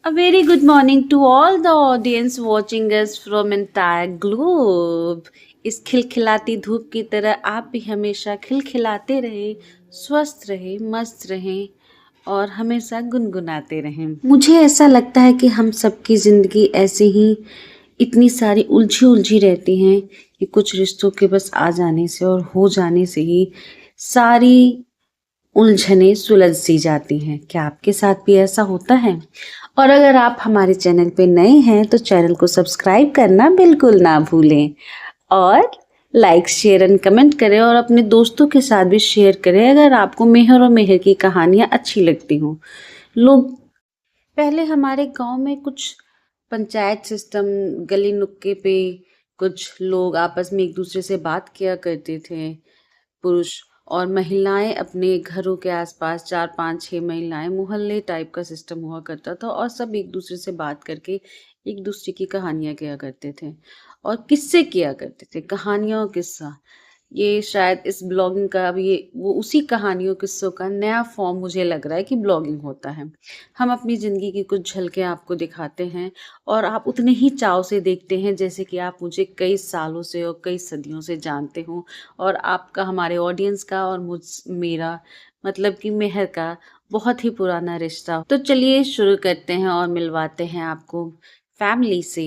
A very good morning to all the audience watching us from entire globe. इस खिलखिलाती धूप की तरह आप भी हमेशा खिलखिलाते रहे, स्वस्थ रहे, मस्त रहें और हमेशा गुनगुनाते रहें। मुझे ऐसा लगता है कि हम सबकी ज़िंदगी ऐसे ही इतनी सारी उलझी रहती हैं कि कुछ रिश्तों के बस आ जाने से और हो जाने से ही सारी उलझनें सुलझ सी जाती हैं। क्या आपके साथ भी ऐसा होता है? और अगर आप हमारे चैनल पे नए हैं तो चैनल को सब्सक्राइब करना बिल्कुल ना भूलें और लाइक शेयर एंड कमेंट करें और अपने दोस्तों के साथ भी शेयर करें अगर आपको मेहर और मेहर की कहानियाँ अच्छी लगती हों। लोग पहले हमारे गांव में कुछ पंचायत सिस्टम गली नुक्के पे कुछ लोग आपस में एक दूसरे से बात किया करते थे। पुरुष और महिलाएं अपने घरों के आसपास 4-5-6 महिलाएं मोहल्ले टाइप का सिस्टम हुआ करता था और सब एक दूसरे से बात करके एक दूसरे की कहानियां किया करते थे और किस्से किया करते थे। कहानियां और किस्सा ये शायद इस ब्लॉगिंग का अब ये वो उसी कहानियों किस्सों का नया फॉर्म मुझे लग रहा है कि ब्लॉगिंग होता है। हम अपनी ज़िंदगी की कुछ झलकें आपको दिखाते हैं और आप उतने ही चाव से देखते हैं जैसे कि आप मुझे कई सालों से और कई सदियों से जानते हो और आपका हमारे ऑडियंस का और मेरा मतलब कि मेहर का बहुत ही पुराना रिश्ता। तो चलिए शुरू करते हैं और मिलवाते हैं आपको फैमिली से।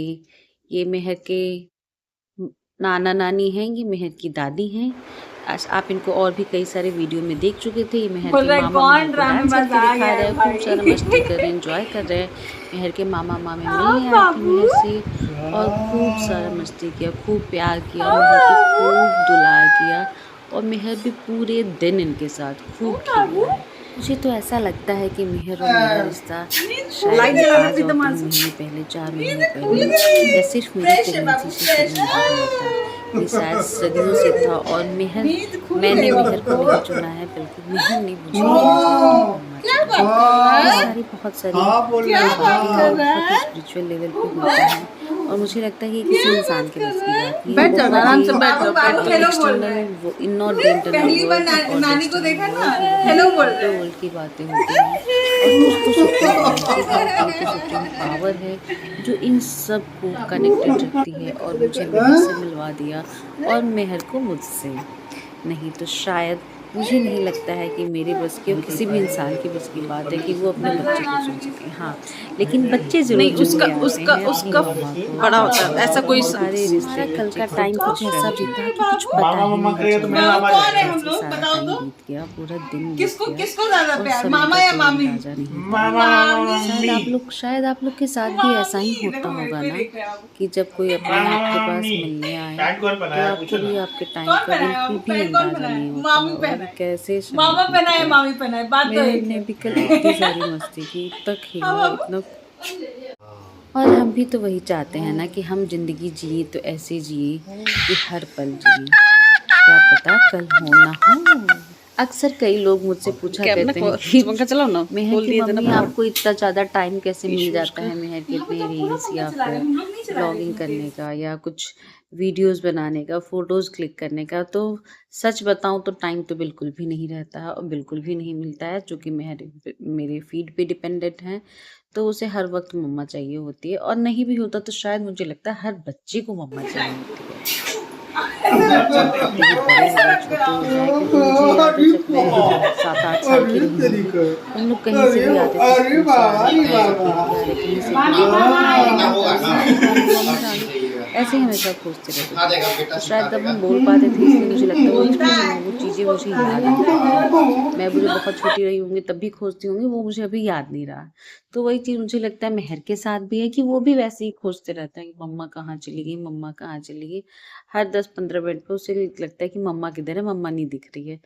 ये मेहर के नाना नानी हैं, ये मेहर की दादी हैं। आप इनको और भी कई सारे वीडियो में देख चुके थे। ये मेहर के मामा मेहर को डांस करके दिखा रहे हैं, खूब सारा मस्ती कर रहे हैं, एंजॉय कर रहे हैं। मेहर के मामा मामी मिलने आए थे मेहर से और खूब सारा मस्ती किया, खूब प्यार किया, मेहर को खूब दुलार किया और मेहर भी पूरे दिन इनके साथ खूब खेला है। मुझे तो ऐसा लगता है कि मेहर और मेरा रिश्ता शायद आज और 3 महीने पहले 4 महीने पहले या सिर्फ मेरी प्रेगनेंसी से शुरू हुआ था। ये शायद सदियों से था और मैंने मेहर को नहीं चुना है, बल्कि मेहर ने मुझे बहुत सारी बातें बहुत ही स्पिरिचुअल लेवल पे होती हैं और मुझे लगता है कि किसी इंसान के बस की बात नहीं है। आराम से बैठ एक्सटर्नल वो नॉट द इंटरनल नानी को देखा ना हेलो वर्ल्ड की बातें होती हैं और कुछ तो सुप्रीम पावर है जो इन सब को कनेक्टेड रखती है और मुझे मेहर से मिलवा दिया और मेहर को मुझसे। नहीं तो शायद मुझे नहीं लगता है कि मेरे बस की और किसी भी इंसान की बस की बात है कि वो अपने बच्चे को चुन सके। हाँ, लेकिन बच्चे जरूर उसका बड़ा होता है ऐसा कोई सारे रिश्ते। कल का टाइम कुछ ऐसा बीता कि कुछ पता ही नहीं चला। सारा टाइम बीत गया, पूरा दिन किसको ज्यादा प्यार मामा या मामी? शायद आप लोग के साथ भी ऐसा ही होता होगा ना कि जब कोई अपने आपके पास मिलने आए तो आपको भी आपके टाइम का बिल्कुल भी अंदाजा नहीं होता और कैसे मैंने भी कल इतनी सारी मस्ती की, इतना खेला, इतना। और हम भी तो वही चाहते हैं ना कि हम जिंदगी जिए तो ऐसे जिए कि हर पल जिए, क्या पता कल हो ना हो। अक्सर कई लोग मुझसे पूछा करते हैं कि मेहर की मम्मी आपको इतना ज़्यादा टाइम कैसे मिल जाता है मेहर के इतने रील्स या फिर ब्लॉगिंग करने का या कुछ वीडियोस बनाने का, फ़ोटोज़ क्लिक करने का। तो सच बताऊं तो टाइम तो बिल्कुल भी नहीं रहता है और बिल्कुल भी नहीं मिलता है, जो कि मेरे फीड पे डिपेंडेंट हैं। तो उसे हर वक्त मम्मा चाहिए होती है और नहीं भी होता तो शायद मुझे लगता है हर बच्चे को मम्मा चाहिए होती है। जब मैं 7-8 साल की रही, हम लोग कहीं से भी आते थे ऐसे ही हमेशा खोजते रहते थे। तो शायद जब हम बोल पाते थे इसलिए मुझे लगता है वो चीज़ें मुझे याद नहीं। मैं मुझे बहुत छोटी रही होंगी तब भी खोजती होंगी, वो मुझे अभी याद नहीं रहा। तो वही चीज़ मुझे लगता है मेहर के साथ भी है कि वो भी वैसे ही खोजते रहता है कि मम्मा कहाँ चली गई, मम्मा कहाँ चली गई। हर 10-15 मिनट पे उसे लगता है कि मम्मा किधर है, मम्मा नहीं दिख रही है।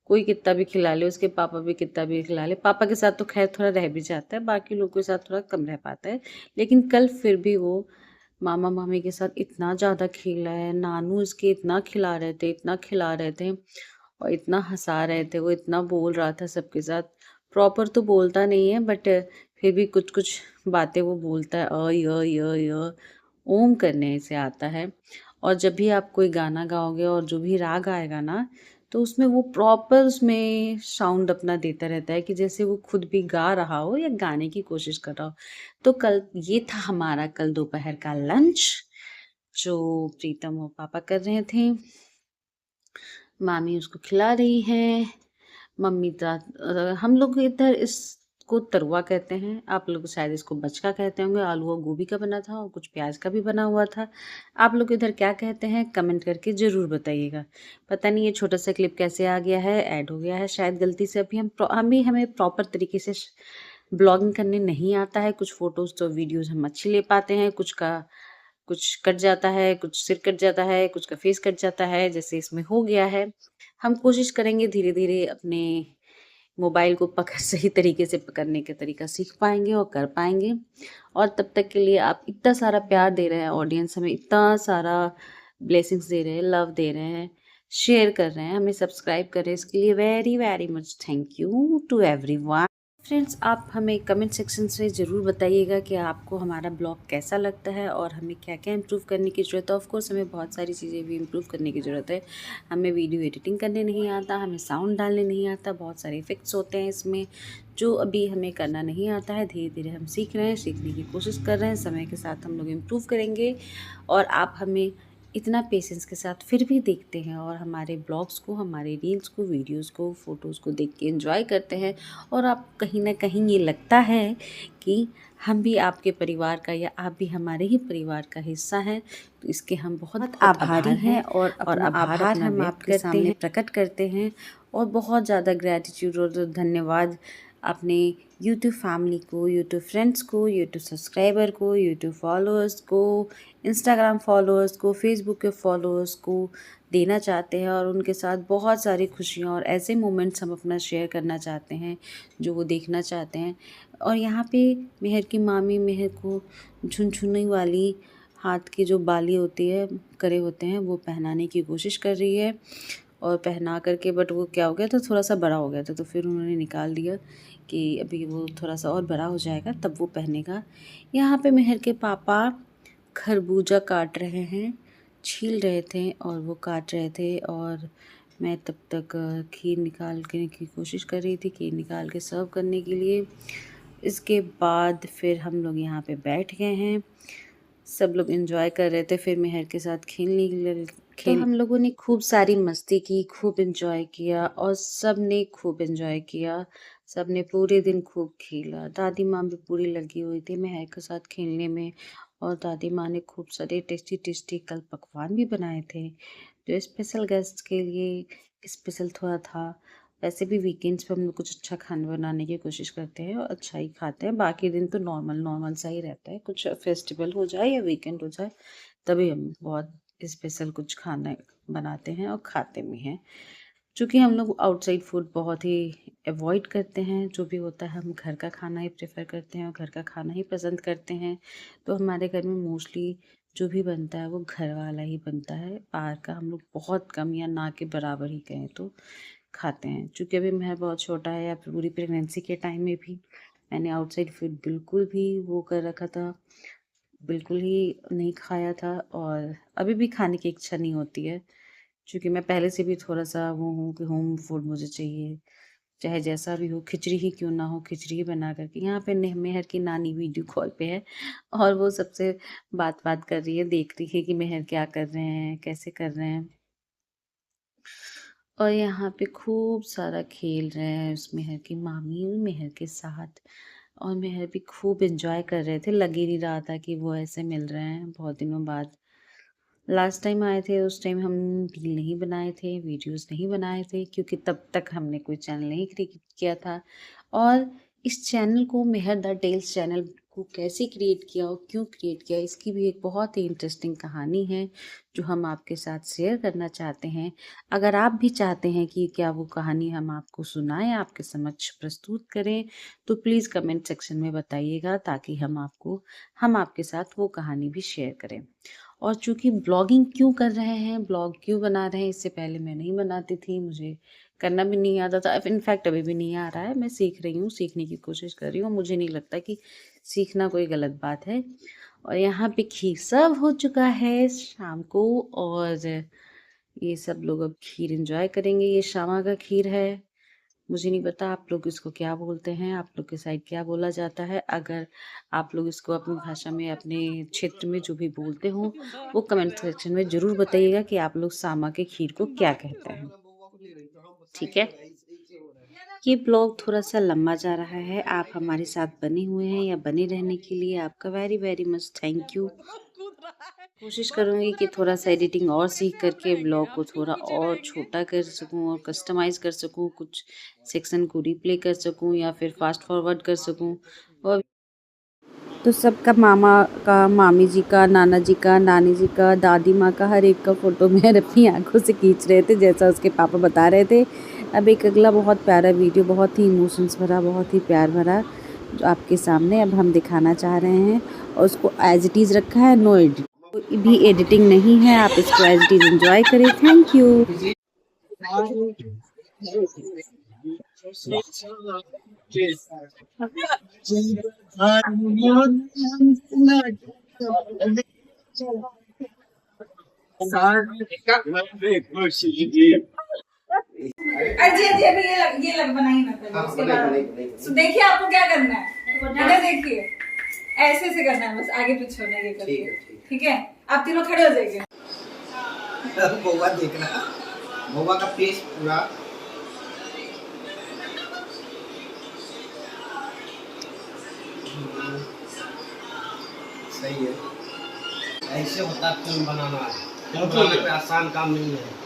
कोई कितना भी खिला ले, उसके पापा भी कितना भी खिला ले, पापा के साथ तो खैर थोड़ा रह भी जाता है, बाकी लोगों के साथ थोड़ा कम रह पाता है। लेकिन कल फिर भी वो मामा मामी के साथ इतना ज़्यादा खेला है, नानू इसके इतना खिला रहे थे, इतना खिला रहे थे और इतना हंसा रहे थे, वो इतना बोल रहा था सबके साथ। प्रॉपर तो बोलता नहीं है बट फिर भी कुछ कुछ बातें वो बोलता है, अ य ओम करने से आता है। और जब भी आप कोई गाना गाओगे और जो भी राग आएगा ना, तो उसमें वो प्रॉपर उसमें साउंड अपना देता रहता है कि जैसे वो खुद भी गा रहा हो या गाने की कोशिश कर रहा हो। तो कल ये था हमारा कल दोपहर का लंच, जो प्रीतम और पापा कर रहे थे। मामी उसको खिला रही हैं। मम्मी हम लोग इधर इसको तरुआ कहते हैं, आप लोग शायद इसको बचका कहते होंगे। आलू और गोभी का बना था और कुछ प्याज का भी बना हुआ था। आप लोग इधर क्या कहते हैं कमेंट करके ज़रूर बताइएगा। पता नहीं ये छोटा सा क्लिप कैसे आ गया है, ऐड हो गया है शायद गलती से। अभी हमें प्रॉपर तरीके से ब्लॉगिंग करने नहीं आता है। कुछ फ़ोटोज़ तो वीडियोज़ हम अच्छी ले पाते हैं, कुछ कट जाता है, कुछ सिर कट जाता है, कुछ का फेस कट जाता है, जैसे इसमें हो गया है। हम कोशिश करेंगे धीरे-धीरे अपने मोबाइल को पकड़ सही तरीके से पकड़ने का तरीका सीख पाएँगे और कर पाएँगे। और तब तक के लिए आप इतना सारा प्यार दे रहे हैं, ऑडियंस हमें इतना सारा ब्लेसिंग्स दे रहे हैं, लव दे रहे हैं, शेयर कर रहे हैं, हमें सब्सक्राइब कर रहे हैं, इसके लिए very very much thank you to everyone. Friends, आप हमें कमेंट सेक्शन से ज़रूर बताइएगा कि आपको हमारा ब्लॉग कैसा लगता है और हमें क्या-क्या इम्प्रूव करने की ज़रूरत है। ऑफ़ कोर्स हमें बहुत सारी चीज़ें भी इम्प्रूव करने की ज़रूरत है। हमें वीडियो एडिटिंग करने नहीं आता, हमें साउंड डालने नहीं आता, बहुत सारे इफ़ेक्ट्स होते हैं इसमें, जो अभी हमें करना नहीं आता है। धीरे-धीरे हम सीख रहे हैं, सीखने की कोशिश कर रहे हैं, समय के साथ हम लोग इम्प्रूव करेंगे। और आप हमें इतना पेशेंस के साथ फिर भी देखते हैं और हमारे ब्लॉग्स को, हमारे रील्स को, वीडियोस को, फ़ोटोज़ को देख के एंजॉय करते हैं। और आप कहीं न कहीं ये लगता है कि हम भी आपके परिवार का या आप भी हमारे ही परिवार का हिस्सा हैं, तो इसके हम बहुत आभारी हैं और आभार हम आपके सामने प्रकट करते हैं। और बहुत ज़्यादा ग्रैटिट्यूड और धन्यवाद अपने यूट्यूब फैमिली को, यूट्यूब फ्रेंड्स को, यूट्यूब सब्सक्राइबर को, यूट्यूब फॉलोअर्स को, इंस्टाग्राम फॉलोअर्स को, फेसबुक के फॉलोअर्स को देना चाहते हैं। और उनके साथ बहुत सारी खुशियाँ और ऐसे मोमेंट्स हम अपना शेयर करना चाहते हैं जो वो देखना चाहते हैं। और यहाँ पे मेहर की मामी मेहर को झुनझुनी वाली हाथ की जो बाली होती है, करे होते हैं, वो पहनाने की कोशिश कर रही है। और पहना करके बट वो क्या हो गया था, थोड़ा सा बड़ा हो गया था, तो फिर उन्होंने निकाल दिया कि अभी वो थोड़ा सा और बड़ा हो जाएगा तब वो पहनेगा। यहाँ पे मेहर के पापा खरबूजा काट रहे हैं, छील रहे थे और वो काट रहे थे। और मैं तब तक खीर निकालने की कोशिश कर रही थी, खीर निकाल के सर्व करने के लिए। इसके बाद फिर हम लोग यहाँ पे बैठ गए हैं, सब लोग एंजॉय कर रहे थे। फिर मेहर के साथ खेलने के लिए तो हम लोगों ने खूब सारी मस्ती की, खूब एंजॉय किया और सब ने खूब एंजॉय किया। सब ने पूरे दिन खूब खेला। दादी माँ भी पूरी लगी हुई थी मेहर के साथ खेलने में। और दादी माँ ने खूब सारे टेस्टी टेस्टी कल पकवान भी बनाए थे, जो स्पेशल गेस्ट के लिए स्पेशल थोड़ा था। वैसे भी वीकेंड्स पे हम लोग कुछ अच्छा खाना बनाने की कोशिश करते हैं और अच्छा ही खाते हैं। बाकी दिन तो नॉर्मल नॉर्मल सा ही रहता है। कुछ फेस्टिवल हो जाए या वीकेंड हो जाए तभी हम बहुत स्पेशल कुछ खाना बनाते हैं और खाते भी हैं। चूँकि हम लोग आउटसाइड फूड बहुत ही अवॉइड करते हैं, जो भी होता है हम घर का खाना ही प्रेफ़र करते हैं और घर का खाना ही पसंद करते हैं। तो हमारे घर में मोस्टली जो भी बनता है वो घर वाला ही बनता है। बाहर का हम लोग बहुत कम या ना के बराबर ही कहें तो खाते हैं। चूँकि अभी मेहर बहुत छोटा है, या पूरी प्रेगनेंसी के टाइम में भी मैंने आउटसाइड फूड बिल्कुल भी वो कर रखा था, बिल्कुल ही नहीं खाया था। और अभी भी खाने की इच्छा नहीं होती है, क्योंकि मैं पहले से भी थोड़ा-सा वो हूँ कि होम फूड मुझे चाहिए, चाहे जैसा भी हो, खिचड़ी ही क्यों ना हो, खिचड़ी ही बना कर के। यहाँ पे मेहर की नानी वीडियो कॉल पे है और वो सबसे बात-वात कर रही है, देख रही है कि मेहर क्या कर रहे हैं, कैसे कर रहे हैं। और यहाँ पे खूब सारा खेल रहे हैं उस मेहर की मामी मेहर के साथ। और मेहर भी खूब एंजॉय कर रहे थे, लग ही नहीं रहा था कि वो ऐसे मिल रहे हैं बहुत दिनों बाद। लास्ट टाइम आए थे उस टाइम हम रील नहीं बनाए थे, वीडियोस नहीं बनाए थे, क्योंकि तब तक हमने कोई चैनल नहीं क्रिएट किया था। और इस चैनल को, मेहर द टेल्स चैनल को कैसे क्रिएट किया और क्यों क्रिएट किया, इसकी भी एक बहुत ही इंटरेस्टिंग कहानी है जो हम आपके साथ शेयर करना चाहते हैं। अगर आप भी चाहते हैं कि क्या वो कहानी हम आपको सुनाएं, आपके समक्ष प्रस्तुत करें, तो प्लीज़ कमेंट सेक्शन में बताइएगा, ताकि हम आपके साथ वो कहानी भी शेयर करें। और चूँकि ब्लॉगिंग क्यों कर रहे हैं, ब्लॉग क्यों बना रहे हैं, इससे पहले मैं नहीं बनाती थी, मुझे करना भी नहीं आता था। इनफैक्ट अभी भी नहीं आ रहा है, मैं सीख रही हूँ, सीखने की कोशिश कर रही हूँ। मुझे नहीं लगता कि सीखना कोई गलत बात है। और यहाँ पे खीर सर्व हो चुका है शाम को। और ये सब लोग अब खीर एंजॉय करेंगे। ये शामा का खीर है। मुझे नहीं पता आप लोग इसको क्या बोलते हैं, आप लोग के साइड क्या बोला जाता है। अगर आप लोग इसको अपनी भाषा में, अपने क्षेत्र में जो भी बोलते हो, वो कमेंट सेक्शन में ज़रूर बताइएगा कि आप लोग शामा के खीर को क्या कहते हैं। ठीक है, ये ब्लॉग थोड़ा सा लंबा जा रहा है। आप हमारे साथ बने हुए हैं या बने रहने के लिए आपका very very much thank you. कोशिश करूँगी कि थोड़ा सा एडिटिंग और सीख करके ब्लॉग को थोड़ा और छोटा कर सकूँ और कस्टमाइज़ कर सकूँ, कुछ सेक्शन को रिप्ले कर सकूँ या फिर फास्ट फॉरवर्ड कर सकूँ। और तो सबका मामा का, मामी जी का, नाना जी का, नानी जी का, दादी माँ का, हर एक का फ़ोटो मैं अपनी आंखों से खींच रहे थे, जैसा उसके पापा बता रहे थे। अब एक अगला बहुत प्यारा वीडियो, बहुत ही इमोशंस भरा, बहुत ही प्यार भरा, जो आपके सामने अब हम दिखाना चाह रहे हैं। और उसको एज इट इज़ रखा है, नो एडिट, कोई भी एडिटिंग नहीं है। आप इसको एज इट इज़ एंजॉय करें। Thank you. अजय जी अभी ये लग बनाई ना पहले, उसके बाद तो देखिए आपको क्या करना है। अगर देखिए ऐसे से करना है, बस आगे पीछे होना है, ये करके ठीक है। आप तीनों खड़े हो जाइए। बउआ देखना, बउआ का फेस पूरा सही है। ऐसे होता फिल्म बनाना है, फिल्म बनाना कोई आसान काम नहीं है।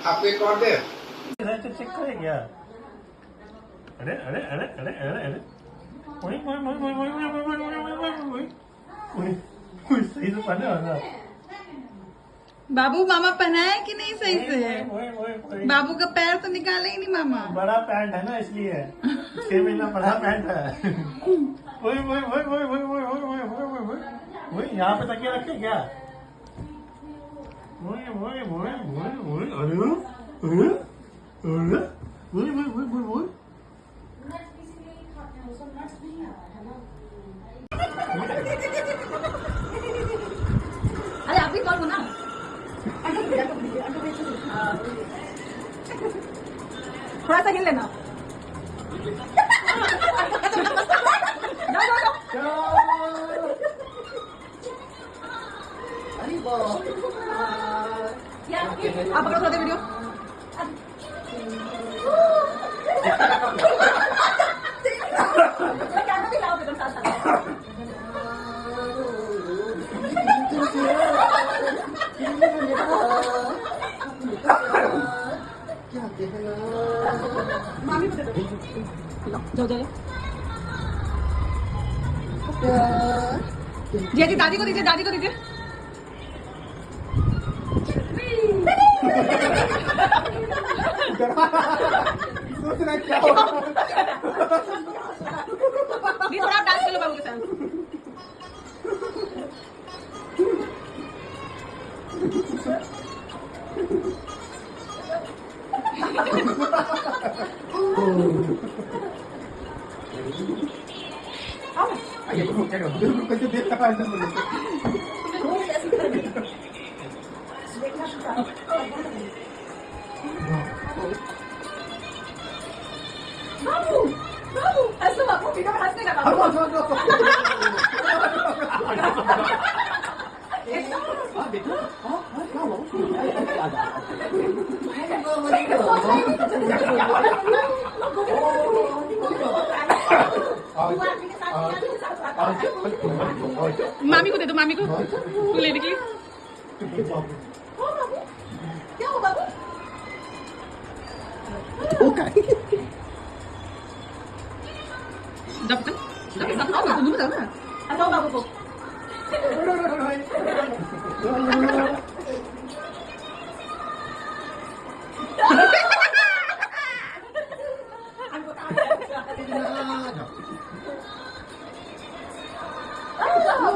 आप एक और दे तो चेक करे क्या? अरे अरे अरे अरे अरे अरे ओए ओए ओए ओए ओए ओए ओए ओए ओए ओए ओए सही से पहने वाला। बाबू मामा पहनाए कि नहीं सही से? बाबू का पैर तो निकाले ही नहीं मामा। बड़ा पैंट है ना, इसलिए 6 महीना बड़ा पैंट है। ओए ओए ओए ओए ओए ओए ओए ओए ओए ओए ओए यहाँ पे तकिया रखे क्या? ओए ओए ओए ओए ओए अरे अरे अरे ओए ओए ओए ओए ओए अरे आप भी कौन हो ना। थोड़ा सा हिल लेना। आप पकड़ो थोड़ा वीडियो। कैमरा भी लाओ एकदम साथ। मामी को दे दो। जाओ जाओ। जी दादी को दीजिए, दादी को दीजिए। क्या हो थोड़ा डांस कर लो बाबू के साथ। कैसे देखता है बाबू बाबू ऐसे बाबू वीडियो में हंसने लगा। मामी को दे दो, मामी को लेने के लिए। क्या हो बाबू? बाबू को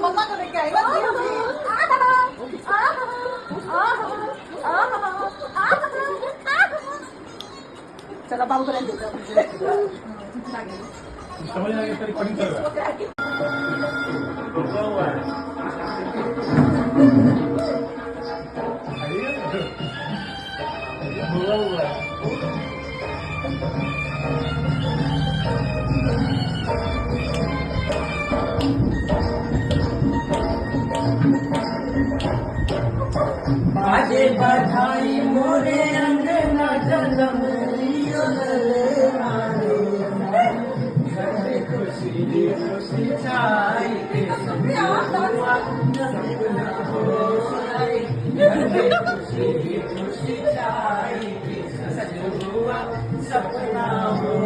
मम्मा को लेके आई। चलो बाबू को ले समझ आ गया, तेरी पढ़ी कर रहा है। हुआ हुआ है हुआ हुआ है बाजे बधाई मोरे अंगना जन्म लियो रे मारे घर में खुशी खुशी छाई के हुआ नसीब न होए घर में खुशी खुशी छाई के सच हुआ सपना हो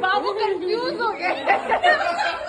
बाबू कंफ्यूज हो गए